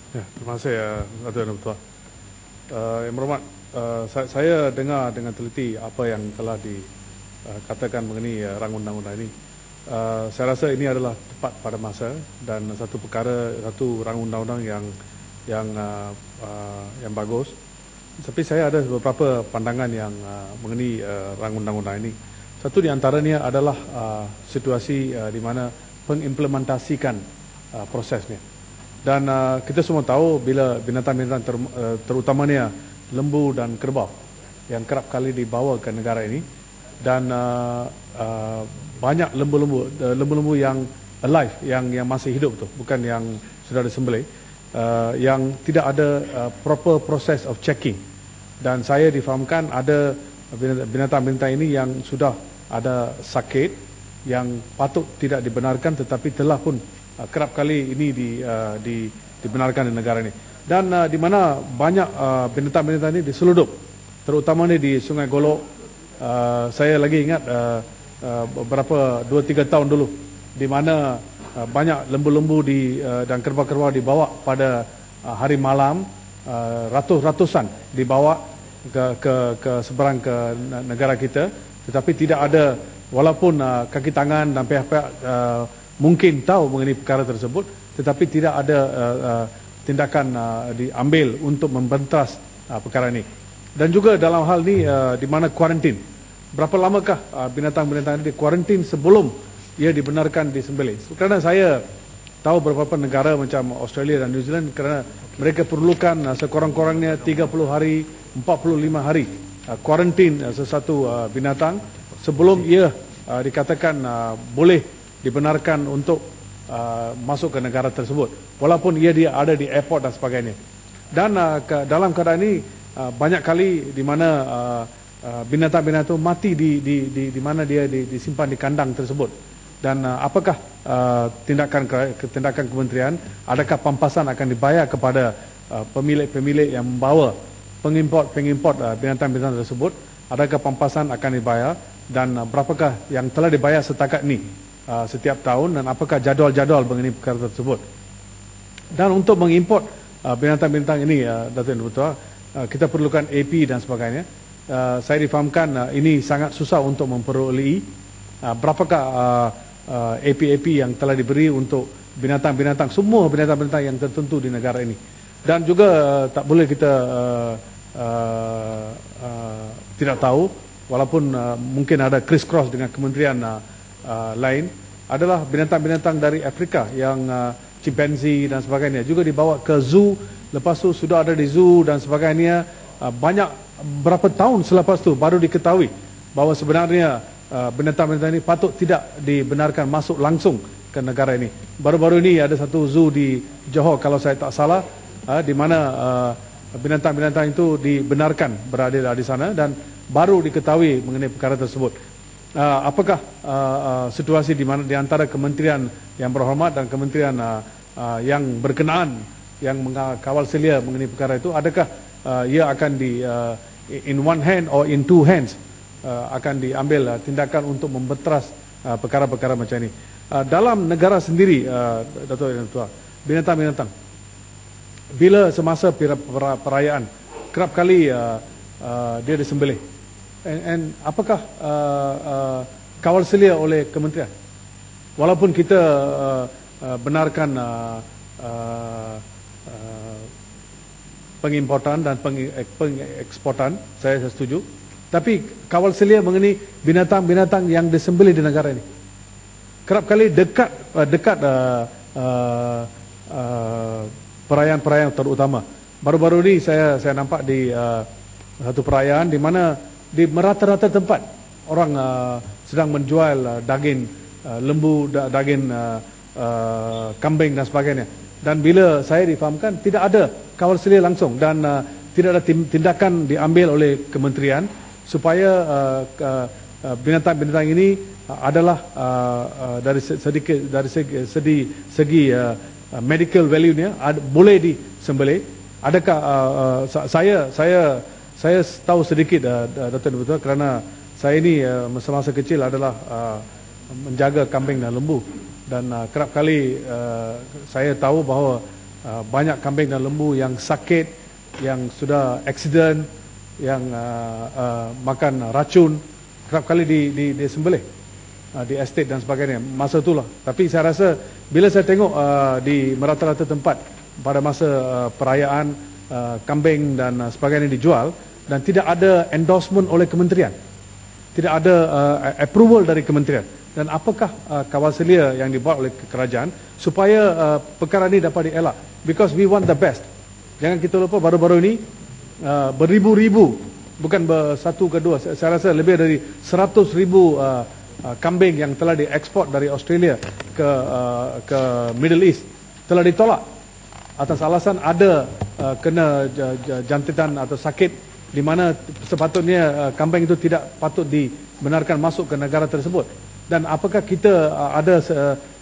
Ya, terima kasih Datuk Yang Bertuah. Yang berhormat, saya dengar dengan teliti apa yang telah dikatakan mengenai rang undang-undang ini. Saya rasa ini adalah tepat pada masa dan satu rang undang-undang yang bagus. Tapi saya ada beberapa pandangan yang mengenai rang undang-undang ini. Satu di antaranya adalah situasi di mana pengimplementasikan prosesnya. Dan kita semua tahu bila binatang-binatang terutamanya lembu dan kerbau yang kerap kali dibawa ke negara ini, dan banyak lembu-lembu yang alive, yang masih hidup tu, bukan yang sudah disembelih, yang tidak ada proper process of checking. Dan saya difahamkan ada binatang-binatang ini yang sudah ada sakit yang patut tidak dibenarkan, tetapi telah pun kerap kali ini dibenarkan di negara ini. Dan di mana banyak binatang-binatang ini diseludup, terutamanya di Sungai Golok. Saya lagi ingat beberapa 2-3 tahun dulu, di mana banyak lembu-lembu dan kerbau-kerbau dibawa pada hari malam, ratus-ratusan dibawa ke seberang ke negara kita, tetapi tidak ada walaupun kaki tangan dan pihak-pihak mungkin tahu mengenai perkara tersebut, tetapi tidak ada tindakan diambil untuk membentas perkara ini. Dan juga dalam hal ini di mana kuarantin, berapa lamakah binatang-binatang ini dikuarantin sebelum ia dibenarkan disembelih? Kerana saya tahu beberapa negara macam Australia dan New Zealand, kerana mereka perlukan sekurang-kurangnya 30 hari, 45 hari kuarantin sesuatu binatang sebelum ia dikatakan boleh dibenarkan untuk masuk ke negara tersebut, walaupun ia ada di airport dan sebagainya. Dan dalam keadaan ini banyak kali di mana binatang-binatang itu mati di mana dia disimpan di kandang tersebut. Dan apakah tindakan kementerian, adakah pampasan akan dibayar kepada pemilik-pemilik yang membawa pengimport binatang-binatang tersebut? Adakah pampasan akan dibayar, dan berapakah yang telah dibayar setakat ini setiap tahun, dan apakah jadual-jadual mengenai perkara tersebut? Dan untuk mengimport binatang-binatang ini, Datuk Yang Bertuah, kita perlukan AP dan sebagainya. Saya difahamkan ini sangat susah untuk memperolehi. Berapakah AP yang telah diberi untuk binatang-binatang, semua binatang-binatang yang tertentu di negara ini? Dan juga tak boleh kita tidak tahu, walaupun mungkin ada criss-cross dengan kementerian lain, adalah binatang-binatang dari Afrika yang chimpanzee dan sebagainya juga dibawa ke zoo. Lepas tu sudah ada di zoo dan sebagainya, banyak berapa tahun selepas tu baru diketahui bahawa sebenarnya binatang-binatang ini patut tidak dibenarkan masuk langsung ke negara ini. Baru-baru ini ada satu zoo di Johor, kalau saya tak salah, di mana binatang-binatang itu dibenarkan berada di sana, dan baru diketahui mengenai perkara tersebut. Apakah situasi di mana di antara kementerian yang berhormat dan kementerian yang berkenaan yang mengawal selia mengenai perkara itu, adakah ia akan in one hand or in two hands akan diambil tindakan untuk membentas perkara-perkara macam ini? Dalam negara sendiri, Datuk Yang Bertuah, binatang-binatang bila semasa perayaan kerap kali dia disembelih. And apakah kawal selia oleh kementerian? Walaupun kita benarkan pengimportan dan pengeksportan, saya setuju, tapi kawal selia mengenai binatang-binatang yang disembelih di negara ini kerap kali dekat perayaan-perayaan terutama. Baru-baru ini saya nampak di satu perayaan di mana di merata-rata tempat orang sedang menjual daging lembu, daging kambing dan sebagainya. Dan bila saya difahamkan tidak ada kawal selia langsung, dan tidak ada tindakan diambil oleh kementerian supaya binatang-binatang ini adalah dari segi medical value-nya boleh disembelih. Adakah saya tahu sedikit, Datuk Yang Bertuah, kerana saya ini semasa kecil adalah menjaga kambing dan lembu, dan kerap kali saya tahu bahawa banyak kambing dan lembu yang sakit, yang sudah accident, yang makan racun, kerap kali disembelih di estate dan sebagainya masa itulah. Tapi saya rasa bila saya tengok di merata-rata tempat pada masa perayaan kambing dan sebagainya dijual dan tidak ada endorsement oleh kementerian, tidak ada approval dari kementerian, dan apakah kawal selia yang dibuat oleh kerajaan supaya perkara ini dapat dielak, because we want the best. Jangan kita lupa baru-baru ini beribu-ribu, bukan satu ke dua, saya rasa lebih dari 100,000 kambing yang telah diekspor dari Australia ke Middle East telah ditolak atas alasan ada kena jantitan atau sakit, di mana sepatutnya kambing itu tidak patut dibenarkan masuk ke negara tersebut. Dan apakah kita ada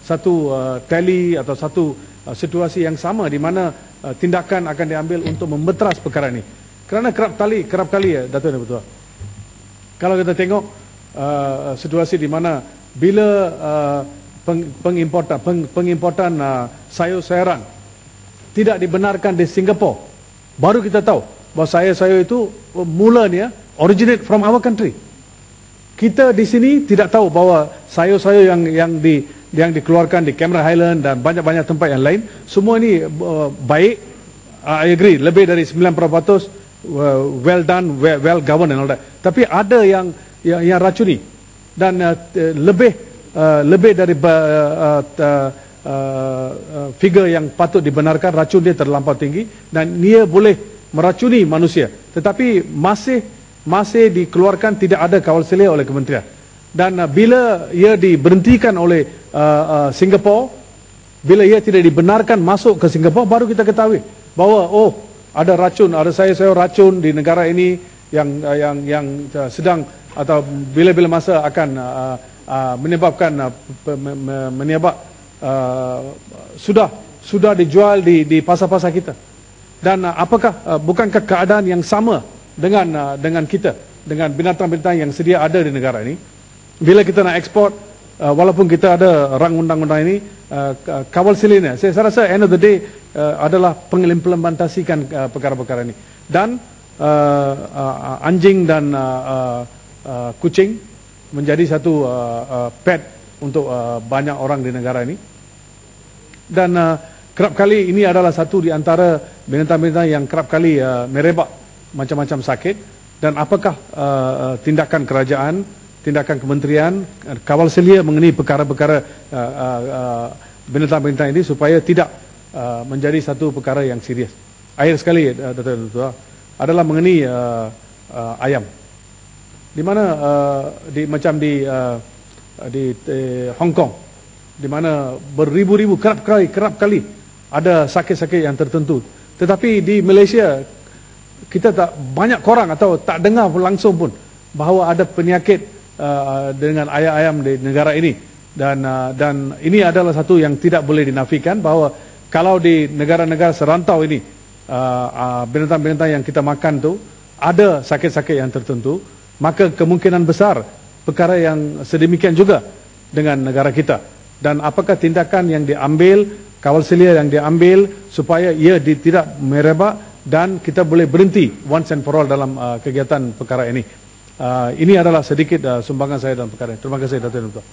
satu tally atau satu situasi yang sama di mana tindakan akan diambil untuk membeteras perkara ini? Kerana kerap kali ya, Dato' Yang Betul, kalau kita tengok situasi di mana bila pengimportan sayur-sayuran tidak dibenarkan di Singapura, baru kita tahu bahawa sayur-sayur itu mulanya originate from our country. Kita di sini tidak tahu bahawa sayur-sayur yang dikeluarkan di Cameron Highland dan banyak-banyak tempat yang lain, semua ini baik, I agree, lebih dari 90% well done, well governed and all that. Tapi ada yang racuni dan lebih dari figure yang patut dibenarkan, racun dia terlampau tinggi dan dia boleh meracuni manusia, tetapi masih dikeluarkan, tidak ada kawal selia oleh kementerian. Dan bila ia diberhentikan oleh Singapura, bila ia tidak dibenarkan masuk ke Singapura, baru kita ketahui bahawa ada racun, ada sayur-sayur racun di negara ini yang sedang atau bila-bila masa akan sudah dijual di pasar-pasar kita. Dan apakah bukankah keadaan yang sama dengan kita, dengan binatang-binatang yang sedia ada di negara ini? Bila kita nak ekspor, walaupun kita ada rang undang-undang ini, kawal selianya, saya rasa end of the day adalah pengimplementasikan perkara-perkara ini. Dan anjing dan kucing menjadi satu pet untuk banyak orang di negara ini. Dan kerap kali ini adalah satu di antara binatang-binatang yang kerap kali merebak macam-macam sakit. Dan apakah tindakan kerajaan, tindakan kementerian, kawal selia mengenai perkara-perkara binatang-binatang ini supaya tidak menjadi satu perkara yang serius. Akhir sekali, Dato' adalah mengenai ayam. Di mana macam di Hong Kong, di mana beribu-ribu kerap kali ada sakit-sakit yang tertentu. Tetapi di Malaysia kita tak banyak korang atau tak dengar langsung pun bahawa ada penyakit dengan ayam-ayam di negara ini. Dan ini adalah satu yang tidak boleh dinafikan, bahawa kalau di negara-negara serantau ini binatang-binatang yang kita makan tu ada sakit-sakit yang tertentu, maka kemungkinan besar perkara yang sedemikian juga dengan negara kita. Dan apakah tindakan yang diambil, kawal selia yang diambil supaya ia tidak merebak dan kita boleh berhenti once and for all dalam kegiatan perkara ini. Ini adalah sedikit sumbangan saya dalam perkara ini. Terima kasih, Dato' Yang Betul.